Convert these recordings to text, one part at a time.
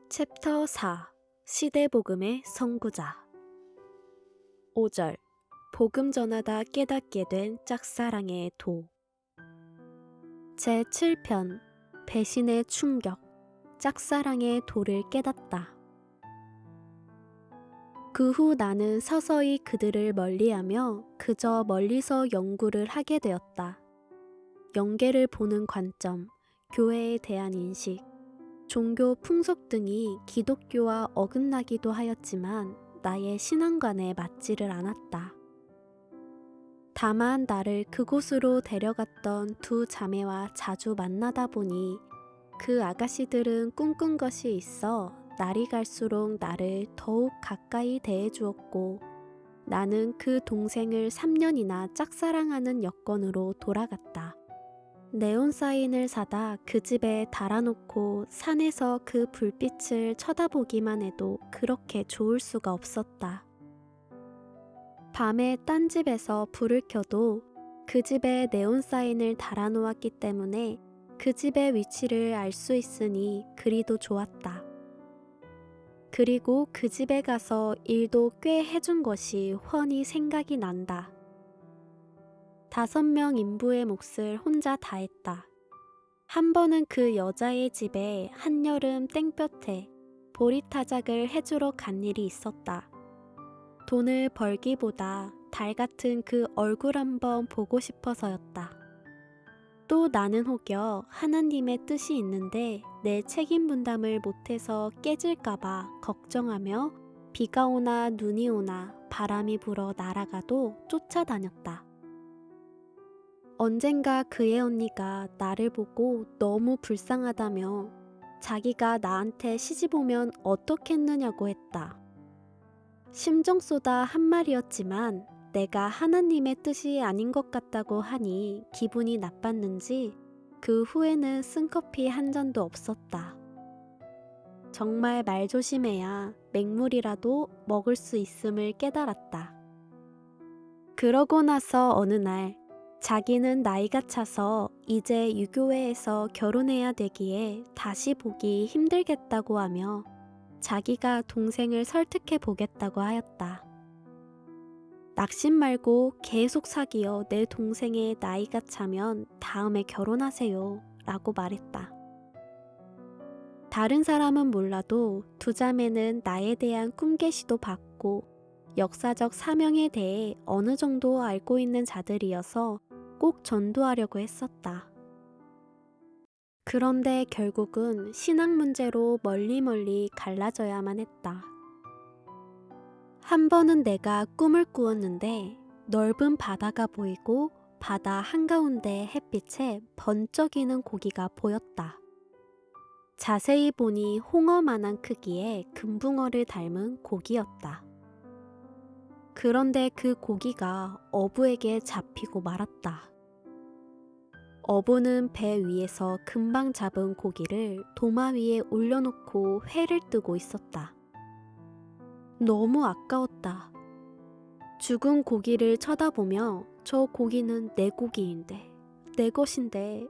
챕터 4 시대복음의 선구자 5절 복음 전하다 깨닫게 된 짝사랑의 도 제7편 배신의 충격 짝사랑의 도를 깨닫다. 그 후 나는 서서히 그들을 멀리하며 그저 멀리서 연구를 하게 되었다. 영계를 보는 관점, 교회에 대한 인식, 종교 풍속 등이 기독교와 어긋나기도 하였지만 나의 신앙관에 맞지를 않았다. 다만 나를 그곳으로 데려갔던 두 자매와 자주 만나다 보니 그 아가씨들은 꿈꾼 것이 있어 날이 갈수록 나를 더욱 가까이 대해주었고 나는 그 동생을 3년이나 짝사랑하는 여건으로 돌아갔다. 네온사인을 사다 그 집에 달아놓고 산에서 그 불빛을 쳐다보기만 해도 그렇게 좋을 수가 없었다. 밤에 딴 집에서 불을 켜도 그 집에 네온사인을 달아놓았기 때문에 그 집의 위치를 알 수 있으니 그리도 좋았다. 그리고 그 집에 가서 일도 꽤 해준 것이 훤히 생각이 난다. 5명 인부의 몫을 혼자 다 했다. 한 번은 그 여자의 집에 한여름 땡볕에 보리타작을 해주러 간 일이 있었다. 돈을 벌기보다 달 같은 그 얼굴 한번 보고 싶어서였다. 또 나는 혹여 하나님의 뜻이 있는데 내 책임 분담을 못해서 깨질까봐 걱정하며 비가 오나 눈이 오나 바람이 불어 날아가도 쫓아다녔다. 언젠가 그의 언니가 나를 보고 너무 불쌍하다며 자기가 나한테 시집 오면 어떻겠느냐고 했다. 심정 쏘다 한 말이었지만 내가 하나님의 뜻이 아닌 것 같다고 하니 기분이 나빴는지 그 후에는 쓴 커피 한 잔도 없었다. 정말 말 조심해야 맹물이라도 먹을 수 있음을 깨달았다. 그러고 나서 어느 날 자기는 나이가 차서 이제 유교회에서 결혼해야 되기에 다시 보기 힘들겠다고 하며 자기가 동생을 설득해 보겠다고 하였다. 낙심 말고 계속 사귀어 내 동생의 나이가 차면 다음에 결혼하세요 라고 말했다. 다른 사람은 몰라도 두 자매는 나에 대한 꿈계시도 받고 역사적 사명에 대해 어느 정도 알고 있는 자들이어서 꼭 전도하려고 했었다. 그런데 결국은 신앙 문제로 멀리 갈라져야만 했다. 한 번은 내가 꿈을 꾸었는데 넓은 바다가 보이고 바다 한가운데 햇빛에 번쩍이는 고기가 보였다. 자세히 보니 홍어만한 크기의 금붕어를 닮은 고기였다. 그런데 그 고기가 어부에게 잡히고 말았다. 어부는 배 위에서 금방 잡은 고기를 도마 위에 올려놓고 회를 뜨고 있었다. 너무 아까웠다. 죽은 고기를 쳐다보며 저 고기는 내 고기인데, 내 것인데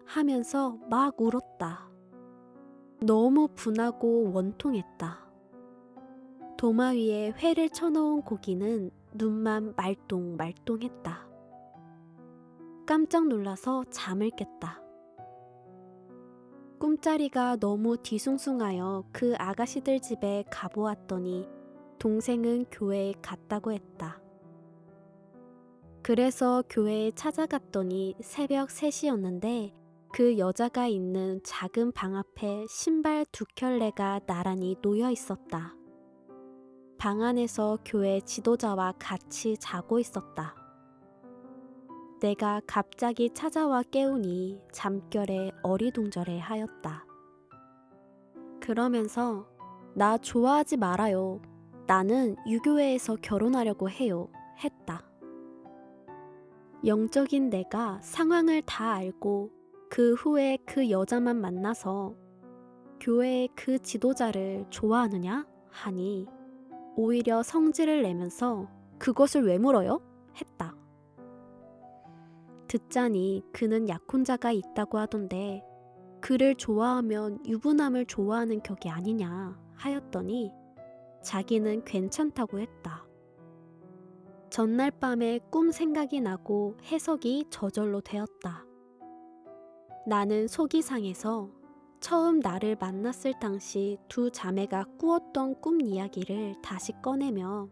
하면서 막 울었다. 너무 분하고 원통했다. 도마 위에 회를 쳐놓은 고기는 눈만 말똥말똥했다. 깜짝 놀라서 잠을 깼다. 꿈자리가 너무 뒤숭숭하여 그 아가씨들 집에 가보았더니 동생은 교회에 갔다고 했다. 그래서 교회에 찾아갔더니 새벽 3시였는데 그 여자가 있는 작은 방 앞에 신발 2켤레가 나란히 놓여 있었다. 방 안에서 교회 지도자와 같이 자고 있었다. 내가 갑자기 찾아와 깨우니 잠결에 어리둥절해 하였다. 그러면서 나 좋아하지 말아요. 나는 유교회에서 결혼하려고 해요. 했다. 영적인 내가 상황을 다 알고 그 후에 그 여자만 만나서 교회의 그 지도자를 좋아하느냐? 하니 오히려 성질을 내면서 그것을 왜 물어요? 했다. 듣자니 그는 약혼자가 있다고 하던데 그를 좋아하면 유부남을 좋아하는 격이 아니냐 하였더니 자기는 괜찮다고 했다. 전날 밤에 꿈 생각이 나고 해석이 저절로 되었다. 나는 속이 상해서 처음 나를 만났을 당시 두 자매가 꾸었던 꿈 이야기를 다시 꺼내며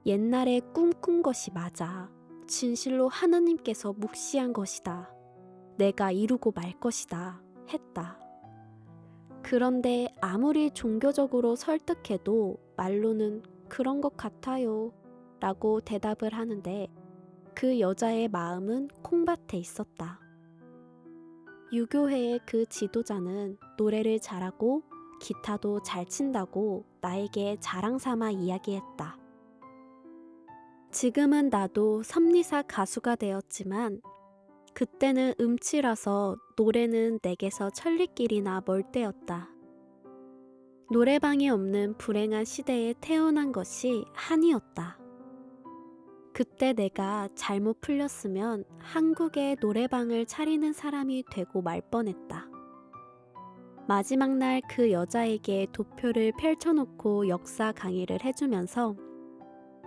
옛날에 꿈 꾼 것이 맞아. 진실로 하나님께서 묵시한 것이다. 내가 이루고 말 것이다. 했다. 그런데 아무리 종교적으로 설득해도 말로는 그런 것 같아요. 라고 대답을 하는데 그 여자의 마음은 콩밭에 있었다. 유교회의 그 지도자는 노래를 잘하고 기타도 잘 친다고 나에게 자랑 삼아 이야기했다. 지금은 나도 섭리사 가수가 되었지만 그때는 음치라서 노래는 내게서 천리길이나 멀 때였다. 노래방이 없는 불행한 시대에 태어난 것이 한이었다. 그때 내가 잘못 풀렸으면 한국에 노래방을 차리는 사람이 되고 말 뻔했다. 마지막 날 그 여자에게 도표를 펼쳐놓고 역사 강의를 해주면서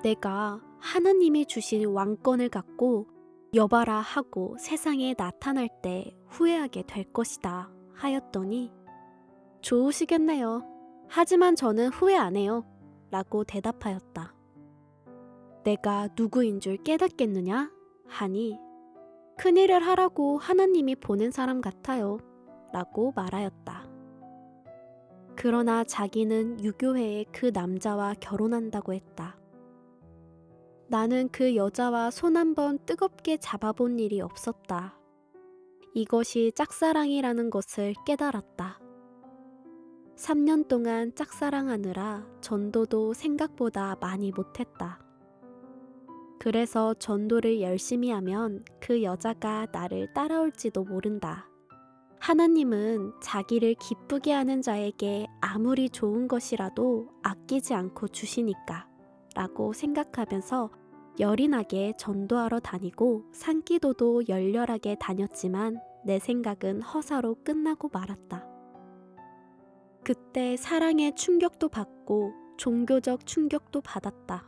내가 하나님이 주신 왕권을 갖고 여봐라 하고 세상에 나타날 때 후회하게 될 것이다 하였더니 좋으시겠네요. 하지만 저는 후회 안 해요. 라고 대답하였다. 내가 누구인 줄 깨닫겠느냐? 하니 큰일을 하라고 하나님이 보낸 사람 같아요. 라고 말하였다. 그러나 자기는 유교회의 그 남자와 결혼한다고 했다. 나는 그 여자와 손 한번 뜨겁게 잡아본 일이 없었다. 이것이 짝사랑이라는 것을 깨달았다. 3년 동안 짝사랑하느라 전도도 생각보다 많이 못했다. 그래서 전도를 열심히 하면 그 여자가 나를 따라올지도 모른다. 하나님은 자기를 기쁘게 하는 자에게 아무리 좋은 것이라도 아끼지 않고 주시니까 라고 생각하면서 열이 나게 전도하러 다니고 산기도도 열렬하게 다녔지만 내 생각은 허사로 끝나고 말았다. 그때 사랑의 충격도 받고 종교적 충격도 받았다.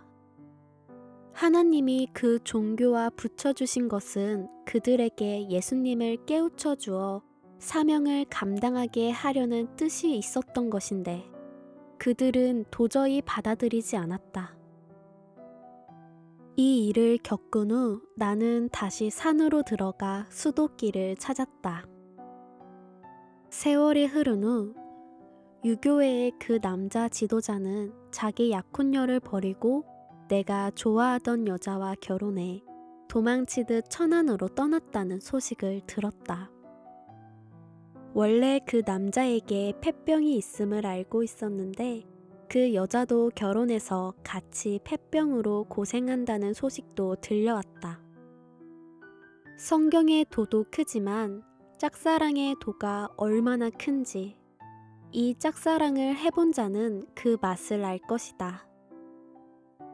하나님이 그 종교와 붙여주신 것은 그들에게 예수님을 깨우쳐 주어 사명을 감당하게 하려는 뜻이 있었던 것인데 그들은 도저히 받아들이지 않았다. 이 일을 겪은 후 나는 다시 산으로 들어가 수도길을 찾았다. 세월이 흐른 후 유교회의 그 남자 지도자는 자기 약혼녀를 버리고 내가 좋아하던 여자와 결혼해 도망치듯 천안으로 떠났다는 소식을 들었다. 원래 그 남자에게 폐병이 있음을 알고 있었는데 그 여자도 결혼해서 같이 폐병으로 고생한다는 소식도 들려왔다. 성경의 도도 크지만 짝사랑의 도가 얼마나 큰지 이 짝사랑을 해본 자는 그 맛을 알 것이다.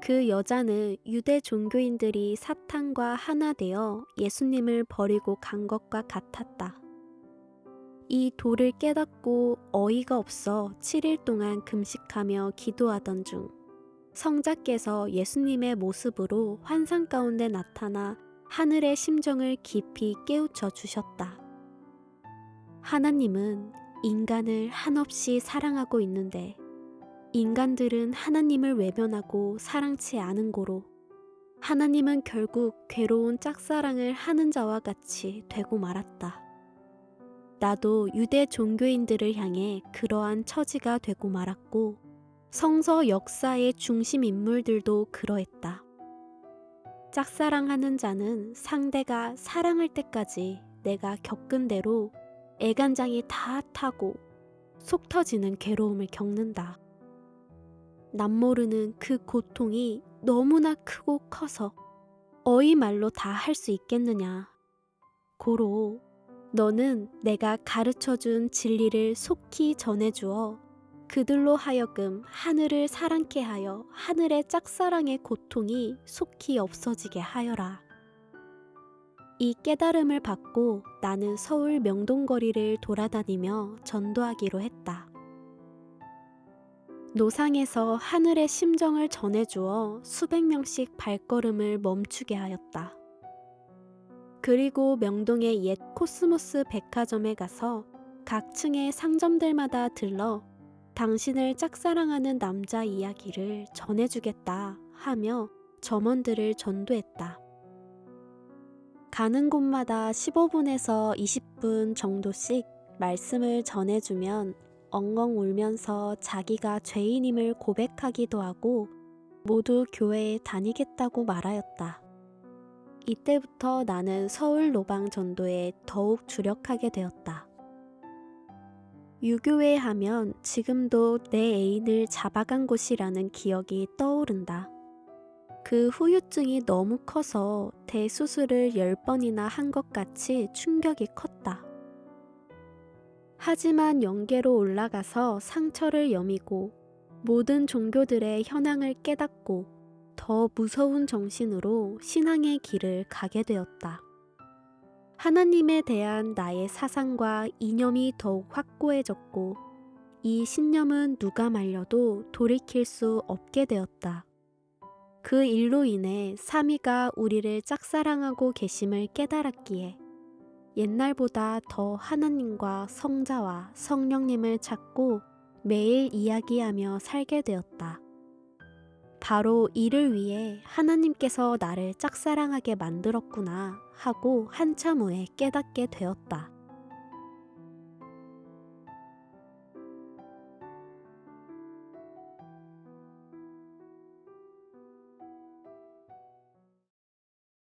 그 여자는 유대 종교인들이 사탄과 하나 되어 예수님을 버리고 간 것과 같았다. 이 도를 깨닫고 어이가 없어 7일 동안 금식하며 기도하던 중 성자께서 예수님의 모습으로 환상 가운데 나타나 하늘의 심정을 깊이 깨우쳐 주셨다. 하나님은 인간을 한없이 사랑하고 있는데 인간들은 하나님을 외면하고 사랑치 않은 고로 하나님은 결국 괴로운 짝사랑을 하는 자와 같이 되고 말았다. 나도 유대 종교인들을 향해 그러한 처지가 되고 말았고 성서 역사의 중심 인물들도 그러했다. 짝사랑하는 자는 상대가 사랑할 때까지 내가 겪은 대로 애간장이 다 타고 속 터지는 괴로움을 겪는다. 남모르는 그 고통이 너무나 크고 커서 어이 말로 다 할 수 있겠느냐. 고로 너는 내가 가르쳐준 진리를 속히 전해주어 그들로 하여금 하늘을 사랑케 하여 하늘의 짝사랑의 고통이 속히 없어지게 하여라. 이 깨달음을 받고 나는 서울 명동거리를 돌아다니며 전도하기로 했다. 노상에서 하늘의 심정을 전해주어 수백 명씩 발걸음을 멈추게 하였다. 그리고 명동의 옛 코스모스 백화점에 가서 각 층의 상점들마다 들러 당신을 짝사랑하는 남자 이야기를 전해주겠다 하며 점원들을 전도했다. 가는 곳마다 15분에서 20분 정도씩 말씀을 전해주면 엉엉 울면서 자기가 죄인임을 고백하기도 하고 모두 교회에 다니겠다고 말하였다. 이때부터 나는 서울 노방 전도에 더욱 주력하게 되었다. 유교회 하면 지금도 내 애인을 잡아간 곳이라는 기억이 떠오른다. 그 후유증이 너무 커서 대수술을 10번이나 한 것 같이 충격이 컸다. 하지만 영계로 올라가서 상처를 여미고 모든 종교들의 현황을 깨닫고 더 무서운 정신으로 신앙의 길을 가게 되었다. 하나님에 대한 나의 사상과 이념이 더욱 확고해졌고 이 신념은 누가 말려도 돌이킬 수 없게 되었다. 그 일로 인해 삼위가 우리를 짝사랑하고 계심을 깨달았기에 옛날보다 더 하나님과 성자와 성령님을 찾고 매일 이야기하며 살게 되었다. 바로 이를 위해 하나님께서 나를 짝사랑하게 만들었구나 하고 한참 후에 깨닫게 되었다.